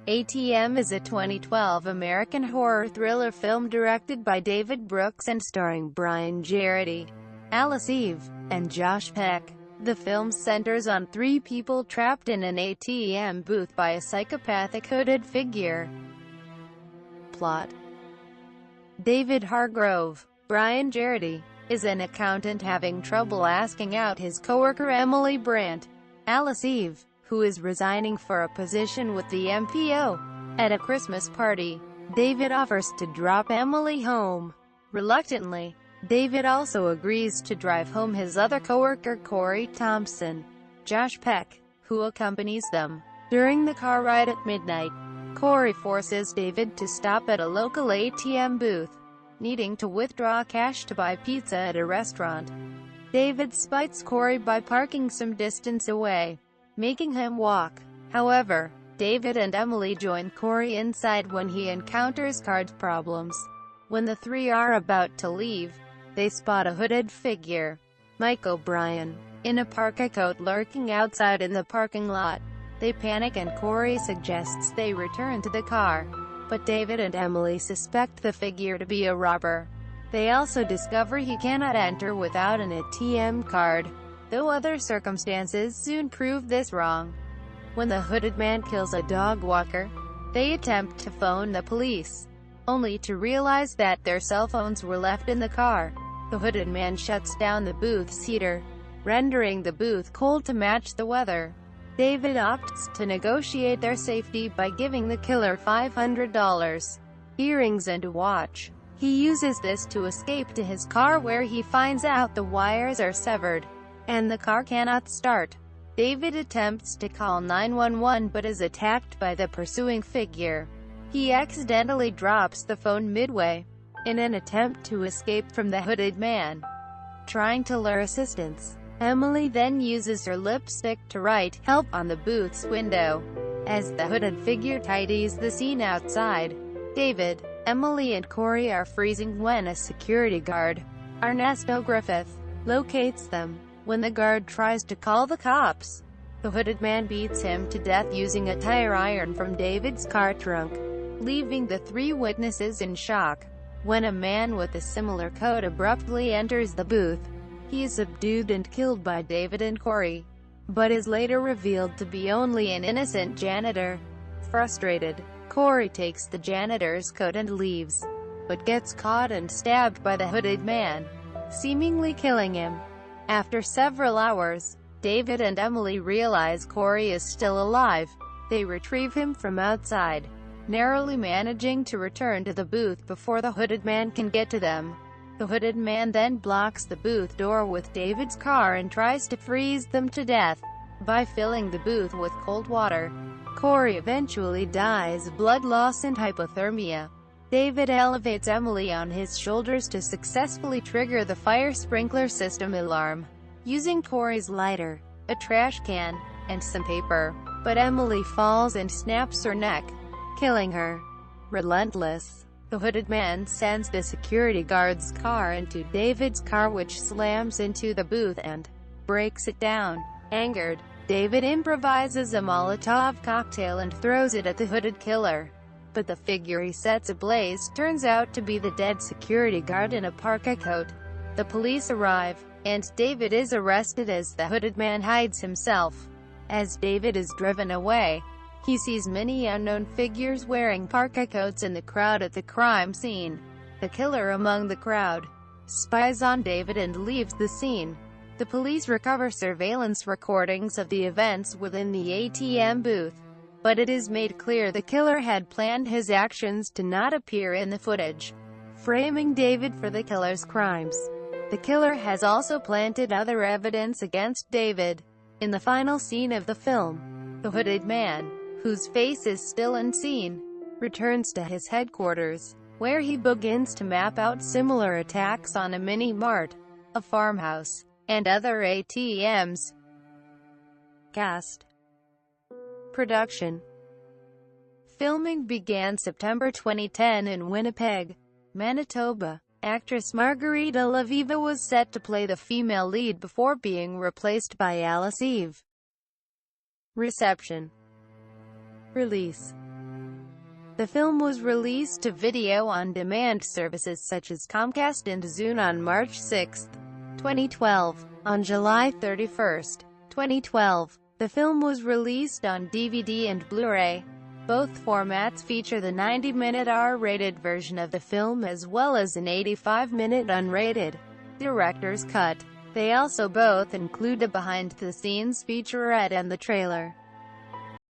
ATM is a 2012 American horror thriller film directed by David Brooks and starring Brian Jarrett, Alice Eve, and Josh Peck. The film centers on three people trapped in an ATM booth by a psychopathic hooded figure. Plot: David Hargrove, Brian Jarrett, is an accountant having trouble asking out his coworker Emily Brandt, Alice Eve, who is resigning for a position with the MPO. At a Christmas party, David offers to drop Emily home. Reluctantly, David also agrees to drive home his other coworker Corey Thompson, Josh Peck, who accompanies them. During the car ride at midnight, Corey forces David to stop at a local ATM booth, needing to withdraw cash to buy pizza at a restaurant. David spites Corey by parking some distance away, making him walk. However, David and Emily join Corey inside when he encounters card problems. When the three are about to leave, they spot a hooded figure, Mike O'Brien, in a parka coat lurking outside in the parking lot. They panic and Corey suggests they return to the car, but David and Emily suspect the figure to be a robber. They also discover he cannot enter without an ATM card, though other circumstances soon prove this wrong. When the hooded man kills a dog walker, they attempt to phone the police, only to realize that their cell phones were left in the car. The hooded man shuts down the booth's heater, rendering the booth cold to match the weather. David opts to negotiate their safety by giving the killer $500, earrings and a watch. He uses this to escape to his car where he finds out the wires are severed, and the car cannot start. David attempts to call 911 but is attacked by the pursuing figure. He accidentally drops the phone midway, in an attempt to escape from the hooded man. Trying to lure assistance, Emily then uses her lipstick to write "help" on the booth's window. As the hooded figure tidies the scene outside, David, Emily and Corey are freezing when a security guard, Ernesto Griffith, locates them. When the guard tries to call the cops, the hooded man beats him to death using a tire iron from David's car trunk, leaving the three witnesses in shock. When a man with a similar coat abruptly enters the booth, he is subdued and killed by David and Corey, but is later revealed to be only an innocent janitor. Frustrated, Corey takes the janitor's coat and leaves, but gets caught and stabbed by the hooded man, seemingly killing him. After several hours, David and Emily realize Corey is still alive. They retrieve him from outside, narrowly managing to return to the booth before the hooded man can get to them. The hooded man then blocks the booth door with David's car and tries to freeze them to death by filling the booth with cold water. Corey eventually dies, blood loss and hypothermia. David elevates Emily on his shoulders to successfully trigger the fire sprinkler system alarm, using Corey's lighter, a trash can, and some paper. But Emily falls and snaps her neck, killing her. Relentless, the hooded man sends the security guard's car into David's car, which slams into the booth and breaks it down. Angered, David improvises a Molotov cocktail and throws it at the hooded killer. But the figure he sets ablaze turns out to be the dead security guard in a parka coat. The police arrive, and David is arrested as the hooded man hides himself. As David is driven away, he sees many unknown figures wearing parka coats in the crowd at the crime scene. The killer among the crowd spies on David and leaves the scene. The police recover surveillance recordings of the events within the ATM booth, but it is made clear the killer had planned his actions to not appear in the footage, framing David for the killer's crimes. The killer has also planted other evidence against David. In the final scene of the film, the hooded man, whose face is still unseen, returns to his headquarters, where he begins to map out similar attacks on a mini-mart, a farmhouse, and other ATMs. Cast. Production. Filming began September 2010 in Winnipeg, Manitoba. Actress Margarita Laviva was set to play the female lead before being replaced by Alice Eve. Reception. Release. The film was released to video-on-demand services such as Comcast and Zune on March 6, 2012. On July 31, 2012, the film was released on DVD and Blu-ray. Both formats feature the 90-minute R-rated version of the film as well as an 85-minute unrated director's cut. They also both include a behind-the-scenes featurette and the trailer.